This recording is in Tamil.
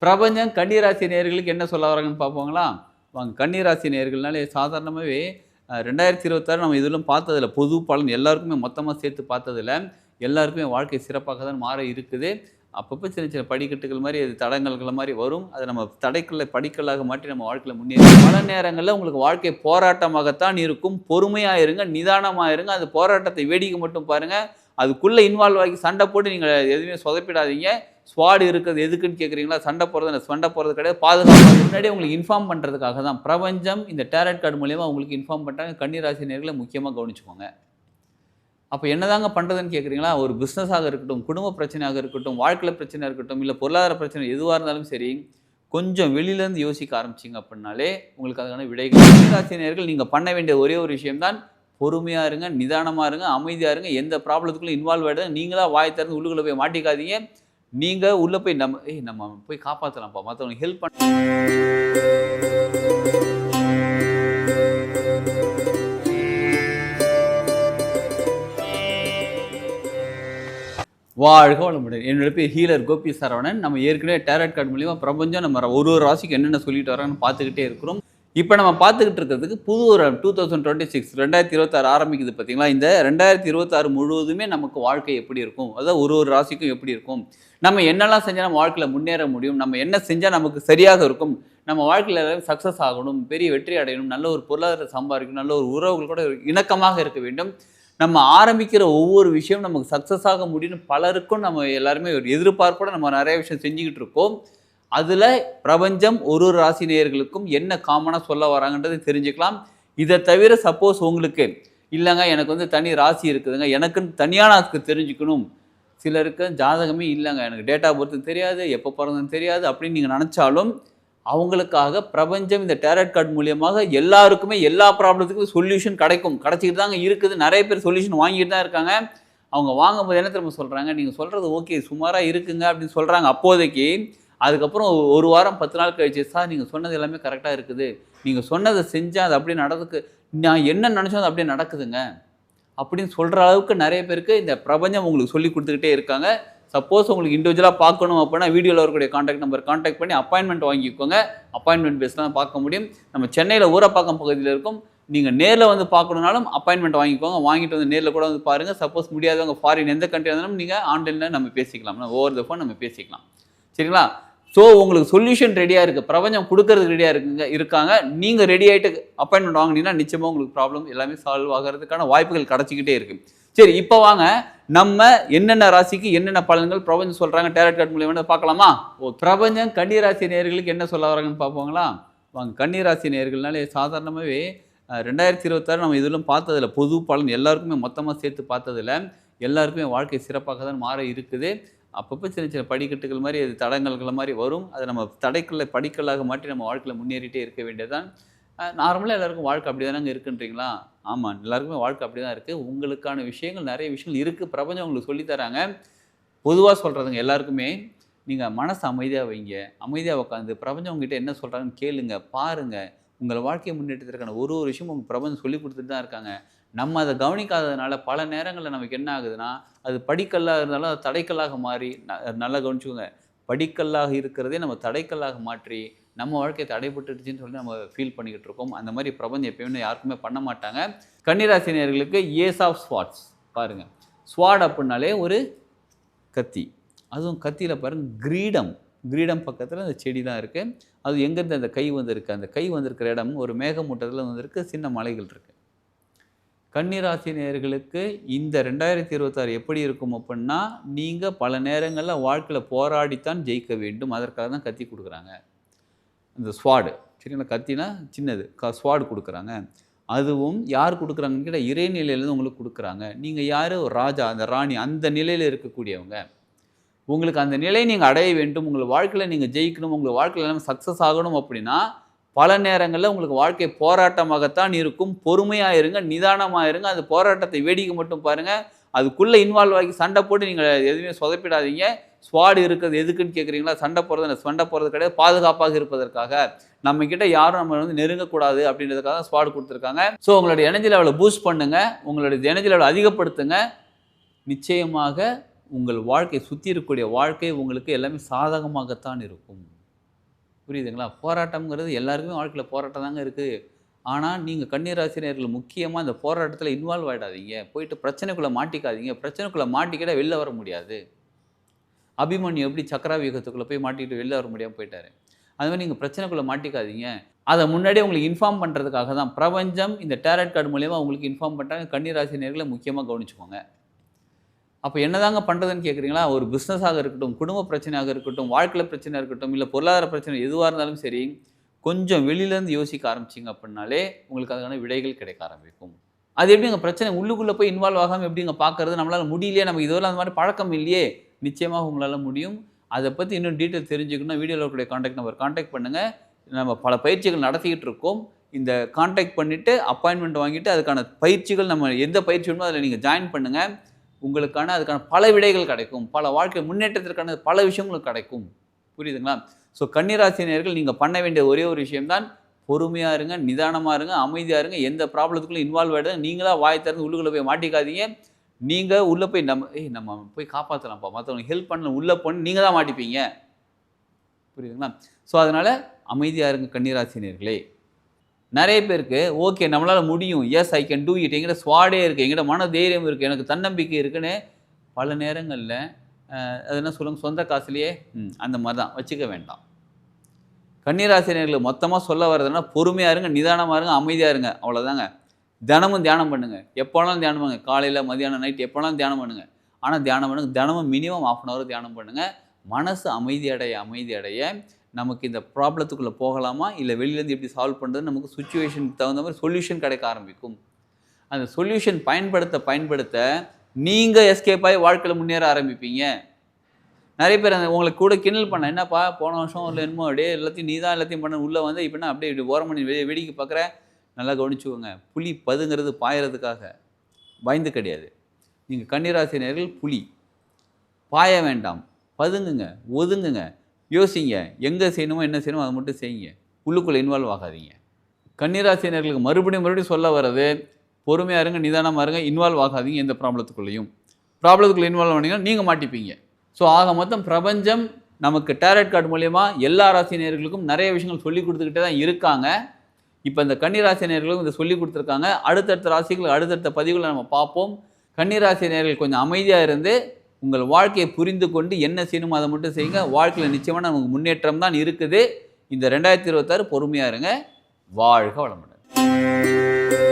பிரபஞ்சம் கன்னிராசி நேயர்களுக்கு என்ன சொல்ல வராங்கன்னு பார்ப்போங்களா? வாங்க. கன்னிராசி நேயர்கள்னாலே சாதாரணமாகவே 2026 நம்ம இதெல்லாம் பார்த்ததில்ல. பொது பலன் எல்லாருக்குமே மொத்தமாக சேர்த்து பார்த்ததில்ல. எல்லாருக்குமே வாழ்க்கை சிறப்பாக தான் மாற இருக்குது. அப்பப்போ சின்ன சின்ன படிக்கட்டுகள் மாதிரி அது தடங்கல்கள் மாதிரி வரும். அதை நம்ம தடைக்கல்லை படிக்கல்லாக மாற்றி நம்ம வாழ்க்கையில் முன்னேறி பல நேரங்களில் உங்களுக்கு வாழ்க்கை போராட்டமாகத்தான் இருக்கும். பொறுமையாக இருங்க, நிதானமாக இருங்க. அந்த போராட்டத்தை வேடிக்கை மட்டும் பாருங்கள். அதுக்குள்ளே இன்வால்வ் ஆகி சண்டை போட்டு நீங்கள் எதுவுமே சொதப்பிடாதீங்க. ஸ்வாட் இருக்கிறது எதுக்குன்னு கேட்குறீங்களா? சண்டை போகிறது கிடையாது. பாதுகாப்பு முன்னாடி உங்களுக்கு இன்ஃபார்ம் பண்ணுறதுக்காக தான் பிரபஞ்சம் இந்த டேரட் கார்டு மூலியமாக உங்களுக்கு இன்ஃபார்ம் பண்ணுறாங்க. கன்னிராசி நேயர்களை முக்கியமாக கவனிச்சுக்கோங்க. அப்போ என்னதாங்க பண்ணுறதுன்னு கேட்குறீங்களா? ஒரு பிஸ்னஸாக இருக்கட்டும், குடும்ப பிரச்சனையாக இருக்கட்டும், வாழ்க்கையில் பிரச்சனையாக இருக்கட்டும், இல்லை பொருளாதார பிரச்சனை எதுவாக இருந்தாலும் சரி, கொஞ்சம் வெளியிலேருந்து யோசிக்க ஆரம்பிச்சிங்க அப்படின்னாலே உங்களுக்கு அதுக்கான விடைகள். கன்னிராசி நேயர்கள் நீங்கள் பண்ண வேண்டிய ஒரே ஒரு விஷயம்தான் பொறுமையாக இருங்க, நிதானமாக இருங்க, அமைதியாக இருங்க. எந்த ப்ராப்ளத்துக்குள்ளே இன்வால்வ் ஆகிடுங்க. நீங்களாக வாய் திறந்து உள்ளுக்குள்ளே போய் மாட்டிக்காதீங்க. நீங்கள் உள்ளே போய் நம்ம போய் காப்பாற்றலாம்ப்பா, மற்றவங்களுக்கு ஹெல்ப் பண்ண வாழ்க வளமுடன். என்னோட பேர் ஹீலர் கோபி சரவணன். நம்ம ஏற்கனவே டேரட் கார்டு மூலியமாக பிரபஞ்சம் நம்ம ஒரு ராசிக்கு என்னென்ன சொல்லிட்டு வராங்கன்னு பார்த்துக்கிட்டே இருக்கிறோம். இப்போ நம்ம பார்த்துக்கிட்டு இருக்கிறதுக்கு புது ஒரு 2026 2026 ஆரம்பிக்குது பார்த்தீங்களா? இந்த 2026 முழுவதுமே நமக்கு வாழ்க்கை எப்படி இருக்கும், அதாவது ஒரு ராசிக்கும் எப்படி இருக்கும், நம்ம என்னெல்லாம் செஞ்சால் நம்ம வாழ்க்கையில் முன்னேற முடியும், நம்ம என்ன செஞ்சால் நமக்கு சரியாக இருக்கும், நம்ம வாழ்க்கையில் சக்ஸஸ் ஆகணும், பெரிய வெற்றி அடையணும், நல்ல ஒரு பொருளாதார சம்பாதிக்கணும், நல்ல ஒரு உறவுகள் கூட இணக்கமாக இருக்க வேண்டும், நம்ம ஆரம்பிக்கிற ஒவ்வொரு விஷயம் நமக்கு சக்ஸஸ் ஆக முடியும்னு பலருக்கும் நம்ம எல்லாருமே ஒரு எதிர்பார்ப்போட நம்ம நிறைய விஷயம் செஞ்சுக்கிட்டு இருக்கோம். அதில் பிரபஞ்சம் ஒரு ராசி நேயர்களுக்கும் என்ன காமனாக சொல்ல வராங்கன்றது தெரிஞ்சுக்கலாம். இதை தவிர சப்போஸ் உங்களுக்கு இல்லைங்க எனக்கு வந்து தனி ராசி இருக்குதுங்க, எனக்குன்னு தனியான அதுக்கு தெரிஞ்சுக்கணும், சிலருக்கு ஜாதகமே இல்லைங்க, எனக்கு டேட் ஆஃப் பர்த் தெரியாது, எப்போ பிறந்ததுன்னு தெரியாது அப்படின்னு நீங்கள் நினச்சாலும் அவங்களுக்காக பிரபஞ்சம் இந்த டேரட் கார்டு மூலியமாக எல்லாருக்குமே எல்லா ப்ராப்ளத்துக்கும் சொல்யூஷன் கிடச்சிக்கிட்டு தாங்க இருக்குது. நிறைய பேர் சொல்யூஷன் வாங்கிட்டு தான் இருக்காங்க. அவங்க வாங்கும்போது என்ன திரும்ப சொல்கிறாங்க, நீங்கள் சொல்கிறது ஓகே சுமாராக இருக்குங்க அப்படின்னு சொல்கிறாங்க அப்போதைக்கு. அதுக்கப்புறம் ஒரு வாரம் 10 நாள் கழிச்சு, சார் நீங்கள் சொன்னது எல்லாமே கரெக்டாக இருக்குது, நீங்கள் சொன்னதை செஞ்சால் அது அப்படியே நடந்துக்கு, நான் என்ன நினச்சோம் அது அப்படியே நடக்குதுங்க அப்படின்னு சொல்கிற அளவுக்கு நிறைய பேருக்கு இந்த பிரபஞ்சம் உங்களுக்கு சொல்லி கொடுத்துக்கிட்டே இருக்காங்க. சப்போஸ் உங்களுக்கு இண்டிவிஜுவலாக பார்க்கணும் அப்படின்னா வீடியோவில் வரக்கூடிய கான்டாக்ட் நம்பர் கான்டாக்ட் பண்ணி அப்பாயின்மெண்ட் வாங்கிக்கோங்க. அப்பாயின்மெண்ட் பேஸில் தான் பார்க்க முடியும். நம்ம சென்னையில் ஊரப்பாக்கம் பகுதியில் இருக்கும். நீங்கள் நேரில் வந்து பார்க்கணுனாலும் அப்பாயின்மெண்ட் வாங்கிக்கோங்க. வாங்கிட்டு வந்து நேரில் கூட வந்து பாருங்கள். சப்போஸ் முடியாதவங்க ஃபாரின் எந்த கண்ட்ரி இருந்தாலும் நீங்கள் ஆன்லைனில் நம்ம பேசிக்கலாம், ஓவர் த ஃபோன் நம்ம பேசிக்கலாம். சரிங்களா? ஸோ உங்களுக்கு சொல்யூஷன் ரெடியாக இருக்குது, பிரபஞ்சம் கொடுக்கறதுக்கு ரெடியாக இருக்காங்க. நீங்கள் ரெடி ஆகிட்டு அப்பாயின்மெண்ட் வாங்கினீங்கன்னா நிச்சயமாக உங்களுக்கு ப்ராப்ளம் எல்லாமே சால்வ் ஆகிறதுக்கான வாய்ப்புகள் கிடச்சிக்கிட்டே இருக்குது. சரி, இப்போ வாங்க நம்ம என்னென்ன ராசிக்கு என்னென்ன பலன்கள் பிரபஞ்சம் சொல்கிறாங்க டேரட் கார்டு மூலியமாக பார்க்கலாமா? பிரபஞ்சம் கன்னிராசி நேயர்களுக்கு என்ன சொல்ல வராங்கன்னு பார்ப்போங்களா? வாங்க. கன்னிராசி நேயர்கள்னாலே சாதாரணமாகவே 2026 நம்ம இதெல்லாம் பார்த்ததில்ல. பொது பலன் எல்லாருக்குமே மொத்தமாக சேர்த்து பார்த்ததில்ல. எல்லாருக்குமே வாழ்க்கை சிறப்பாக தான் மாற இருக்குது. அப்பப்போ சின்ன சின்ன படிக்கட்டுகள் மாதிரி அது தடங்கல்கள் மாதிரி வரும். அதை நம்ம தடைக்கல்லை படிக்கல்லாக மாற்றி நம்ம வாழ்க்கையில் முன்னேறிட்டே இருக்க வேண்டியதுதான். நார்மலாக எல்லாருக்கும் வாழ்க்கை அப்படி தானங்க இருக்குன்றீங்களா? ஆமாம், எல்லாருக்குமே வாழ்க்கை அப்படி தான் இருக்குது. உங்களுக்கான விஷயங்கள் நிறைய விஷயங்கள் இருக்குது. பிரபஞ்சம் உங்களுக்கு சொல்லித்தராங்க. பொதுவாக சொல்கிறதுங்க எல்லாருக்குமே, நீங்கள் மனசு அமைதியாக வைங்க, அமைதியாக உட்காந்து பிரபஞ்சம் உங்ககிட்ட என்ன சொல்கிறாங்கன்னு கேளுங்க, பாருங்கள். உங்கள் வாழ்க்கை முன்னேற்றத்திற்கான ஒரு விஷயம் உங்கள் பிரபஞ்சம் சொல்லி கொடுத்துட்டு தான் இருக்காங்க. நம்ம அதை கவனிக்காததுனால பல நேரங்களில் நமக்கு என்ன ஆகுதுன்னா, அது படிக்கல்லாக இருந்தாலும் அது தடைக்கல்லாக மாறி, நல்லா கவனிச்சுக்கோங்க, படிக்கல்லாக இருக்கிறதே நம்ம தடைக்கல்லாக மாற்றி நம்ம வாழ்க்கையை தடைப்பட்டுடுச்சுன்னு சொல்லி நம்ம ஃபீல் பண்ணிக்கிட்டு இருக்கோம். அந்த மாதிரி பிரபஞ்சம் எப்பயுமே யாருக்குமே பண்ண மாட்டாங்க. கன்னிராசி நேயர்களுக்கு ஏஸ் ஆஃப் ஸ்வாட்ஸ் பாருங்கள். ஸ்வாட் அப்படின்னாலே ஒரு கத்தி, அதுவும் கத்தியில் பாருங்கள் கிரீடம் பக்கத்தில் அந்த செடி தான் இருக்குது. அது எங்கேருந்து அந்த கை வந்திருக்கு, அந்த கை வந்திருக்கிற இடம் ஒரு மேகமூட்டத்தில் வந்திருக்கு, சின்ன மலைகள் இருக்குது. கன்னிராசி நேயர்களுக்கு இந்த 2026 எப்படி இருக்கும் அப்படின்னா, நீங்கள் பல நேரங்களில் வாழ்க்கையில் போராடித்தான் ஜெயிக்க வேண்டும். அதற்காக தான் கத்தி கொடுக்குறாங்க, இந்த ஸ்வாடு. சரிங்களா? கத்தினா சின்னது, ஸ்வாடு கொடுக்குறாங்க. அதுவும் யார் கொடுக்குறாங்கன்னு கேட்டால் இறைநிலையிலேருந்து உங்களுக்கு கொடுக்குறாங்க. நீங்கள் யார்? ஒரு ராஜா, அந்த ராணி, அந்த நிலையில் இருக்கக்கூடியவங்க. உங்களுக்கு அந்த நிலையை நீங்கள் அடைய வேண்டும், உங்கள் வாழ்க்கையில் நீங்கள் ஜெயிக்கணும், உங்கள் வாழ்க்கையில் எல்லாமே சக்ஸஸ் ஆகணும் அப்படின்னா பல நேரங்களில் உங்களுக்கு வாழ்க்கை போராட்டமாகத்தான் இருக்கும். பொறுமையாக இருங்க, நிதானமாக இருங்க. அந்த போராட்டத்தை வேடிக்கை மட்டும் பாருங்கள். அதுக்குள்ளே இன்வால்வ் ஆகி சண்டை போட்டு நீங்கள் எதுவுமே சொதப்பிடாதீங்க. ஸ்வாடு இருக்கிறது எதுக்குன்னு கேட்குறீங்களா? சண்டை போகிறது கிடையாது, பாதுகாப்பாக இருப்பதற்காக. நம்மக்கிட்ட யாரும் நம்ம வந்து நெருங்கக்கூடாது அப்படின்றதுக்காக தான் ஸ்வாடு கொடுத்துருக்காங்க. ஸோ உங்களுடைய எனர்ஜி லெவலை பூஸ்ட் பண்ணுங்கள், உங்களுடைய எனர்ஜி லெவலை அதிகப்படுத்துங்க. நிச்சயமாக உங்கள் வாழ்க்கை சுற்றி இருக்கக்கூடிய வாழ்க்கை உங்களுக்கு எல்லாமே சாதகமாகத்தான் இருக்கும். புரியுதுங்களா? போராட்டம்ங்கிறது எல்லாருக்குமே வாழ்க்கையில் போராட்டம் தாங்க இருக்குது. ஆனால் நீங்கள் கன்னிராசினியர்கள் முக்கியமாக இந்த போராட்டத்தில் இன்வால்வ் ஆகிடாதீங்க. போயிட்டு பிரச்சனைக்குள்ளே மாட்டிக்காதீங்க. பிரச்சனைக்குள்ளே மாட்டிக்கிட்டால் வெளில வர முடியாது. அபிமன்யு எப்படி சக்கராவியூகத்துக்குள்ளே போய் மாட்டிக்கிட்டு வெளில வர முடியாமல் போயிட்டாரு. அது மாதிரி நீங்கள் பிரச்சனைக்குள்ளே மாட்டிக்காதீங்க. அதை முன்னாடியே உங்களுக்கு இன்ஃபார்ம் பண்ணுறதுக்காக தான் பிரபஞ்சம் இந்த டேரட் கார்டு மூலியமாக உங்களுக்கு இன்ஃபார்ம் பண்ணுறாங்க. கன்னிராசினியர்களை முக்கியமாக கவனிச்சுக்கோங்க. அப்போ என்னதாங்க பண்ணுறதுன்னு கேட்குறீங்களா? ஒரு பிஸ்னஸாக இருக்கட்டும், குடும்ப பிரச்சனையாக இருக்கட்டும், வாழ்க்கையில் பிரச்சனையாக இருக்கட்டும், இல்லை பொருளாதார பிரச்சனை எதுவாக இருந்தாலும் சரி, கொஞ்சம் வெளியிலேருந்து யோசிக்க ஆரம்பிச்சிங்க அப்படின்னாலே உங்களுக்கு அதுக்கான விடைகள் கிடைக்க ஆரம்பிக்கும். அது எப்படிங்க பிரச்சனை உள்ளுக்குள்ளே போய் இன்வால்வ் ஆகாமல் எப்படிங்க பார்க்கறது? நம்மளால் முடியலையே, நமக்கு இதுவரை அந்த மாதிரி பழக்கம் இல்லையே. நிச்சயமாக உங்களால் முடியும். அதை பற்றி இன்னும் டீட்டெயில் தெரிஞ்சுக்கணும் வீடியோவில் இருக்கக்கூடிய கான்டாக்ட் நம்பர் கான்டாக்ட் பண்ணுங்கள். நம்ம பல பயிற்சிகள் நடத்திக்கிட்டு இருக்கோம். இந்த கான்டாக்ட் பண்ணிவிட்டு அப்பாயின்மெண்ட் வாங்கிட்டு அதுக்கான பயிற்சிகள் நம்ம எந்த பயிற்சி வேணுமோ அதில் நீங்கள் ஜாயின் பண்ணுங்கள். உங்களுக்கான அதுக்கான பல விடைகள் கிடைக்கும். பல வாழ்க்கை முன்னேற்றத்திற்கான பல விஷயங்கள் கிடைக்கும். புரியுதுங்களா? ஸோ கன்னிராசினியர்கள் நீங்கள் பண்ண வேண்டிய ஒரே ஒரு விஷயம்தான் பொறுமையாக இருங்க, நிதானமாக இருங்க, அமைதியாக இருங்க. எந்த ப்ராப்ளத்துக்குள்ளே இன்வால்வ் ஆகிடுங்க. நீங்களாக வாய் திறந்து உள்ளுக்குள்ளே போய் மாட்டிக்காதீங்க. நீங்கள் உள்ளே போய் நம்ம போய் காப்பாற்றலாம்ப்பா, மற்றவங்களுக்கு ஹெல்ப் பண்ணலாம் உள்ளே போன நீங்கள் தான் மாட்டிப்பீங்க. புரியுதுங்களா? ஸோ அதனால் அமைதியாக இருங்க கன்னிராசினியர்களே. நிறைய பேருக்கு ஓகே நம்மளால் முடியும், yes I can do it, எங்கிட்ட ஸ்வாடே இருக்குது, எங்கிட்ட மன தைரியம் இருக்குது, எனக்கு தன்னம்பிக்கை இருக்குன்னு பல நேரங்களில் அது என்ன சொல்லுங்க, சொந்த காசுலேயே அந்த மாதிரி தான் வச்சுக்க வேண்டாம். கன்னிராசினியர்கள் மொத்தமாக சொல்ல வர்றதுன்னா பொறுமையாக இருங்க, நிதானமாக இருங்க, அமைதியாக இருங்க, அவ்வளோதாங்க. தினமும் தியானம் பண்ணுங்கள். எப்போனாலும் தியானம் பண்ணுங்கள். காலையில் மதியானம் நைட் எப்போனாலும் தியானம் பண்ணுங்கள். ஆனால் தியானம் பண்ணுங்கள், தினமும் மினிமம் 1/2 hour தியானம் பண்ணுங்கள். மனசு அமைதி அடைய நமக்கு இந்த ப்ராப்ளத்துக்குள்ளே போகலாமா இல்லை வெளியிலேருந்து எப்படி சால்வ் பண்ணுறது நமக்கு சுச்சுவேஷனுக்கு தகுந்த மாதிரி சொல்யூஷன் கிடைக்க ஆரம்பிக்கும். அந்த சொல்யூஷன் பயன்படுத்த நீங்கள் எஸ்கேப் ஆகி வாழ்க்கையில் முன்னேற ஆரம்பிப்பீங்க. நிறைய பேர் அந்த உங்களுக்கு கூட கிண்டல் பண்ண, என்னப்பா போன வருஷம் இல்லை என்னமோ அப்படியே எல்லாத்தையும் நீ தான் எல்லாத்தையும் பண்ண உள்ளே வந்து இப்போனா அப்படியே இப்படி ஓரமணி வேடிக்கை பார்க்குற. நல்லா கவனிச்சுக்கோங்க. புலி பதுங்கிறது பாயறதுக்காக, பயந்து கிடையாது. நீங்கள் கன்னிராசினியர்கள் புலி. பாய வேண்டாம், பதுங்குங்க, ஒதுங்குங்க, யோசிங்க, எங்கே செய்யணுமோ என்ன செய்யணுமோ அதை மட்டும் செய்யுங்க. உள்ளுக்குள்ளே இன்வால்வ் ஆகாதீங்க. கன்னிராசினியர்களுக்கு மறுபடியும் சொல்ல வர்றது பொறுமையாக இருங்க, நிதானமாக இருங்க, இன்வால்வ் ஆகாதீங்க எந்த ப்ராப்ளத்துக்குள்ளே இன்வால்வ் ஆனீங்கன்னா நீங்கள் மாட்டிப்பீங்க. ஸோ ஆக மொத்தம் பிரபஞ்சம் நமக்கு டேரட் கார்டு மூலயமா எல்லா ராசினியர்களுக்கும் நிறைய விஷயங்கள் சொல்லி கொடுத்துக்கிட்டே தான் இருக்காங்க. இப்போ இந்த கன்னிராசினியர்களுக்கும் இதை சொல்லி கொடுத்துருக்காங்க. அடுத்தடுத்த ராசிகள் அடுத்தடுத்த பதிவுகளை நம்ம பார்ப்போம். கன்னிராசினியர்கள் கொஞ்சம் அமைதியாக இருந்து உங்கள் வாழ்க்கையை புரிந்து கொண்டு என்ன செய்யணுமோ அதை மட்டும் செய்யுங்க. வாழ்க்கையில் நிச்சயமான நமக்கு முன்னேற்றம் தான் இருக்குது. இந்த 2026 பொறுமையாக இருங்க. வாழ்க வளமுடன்.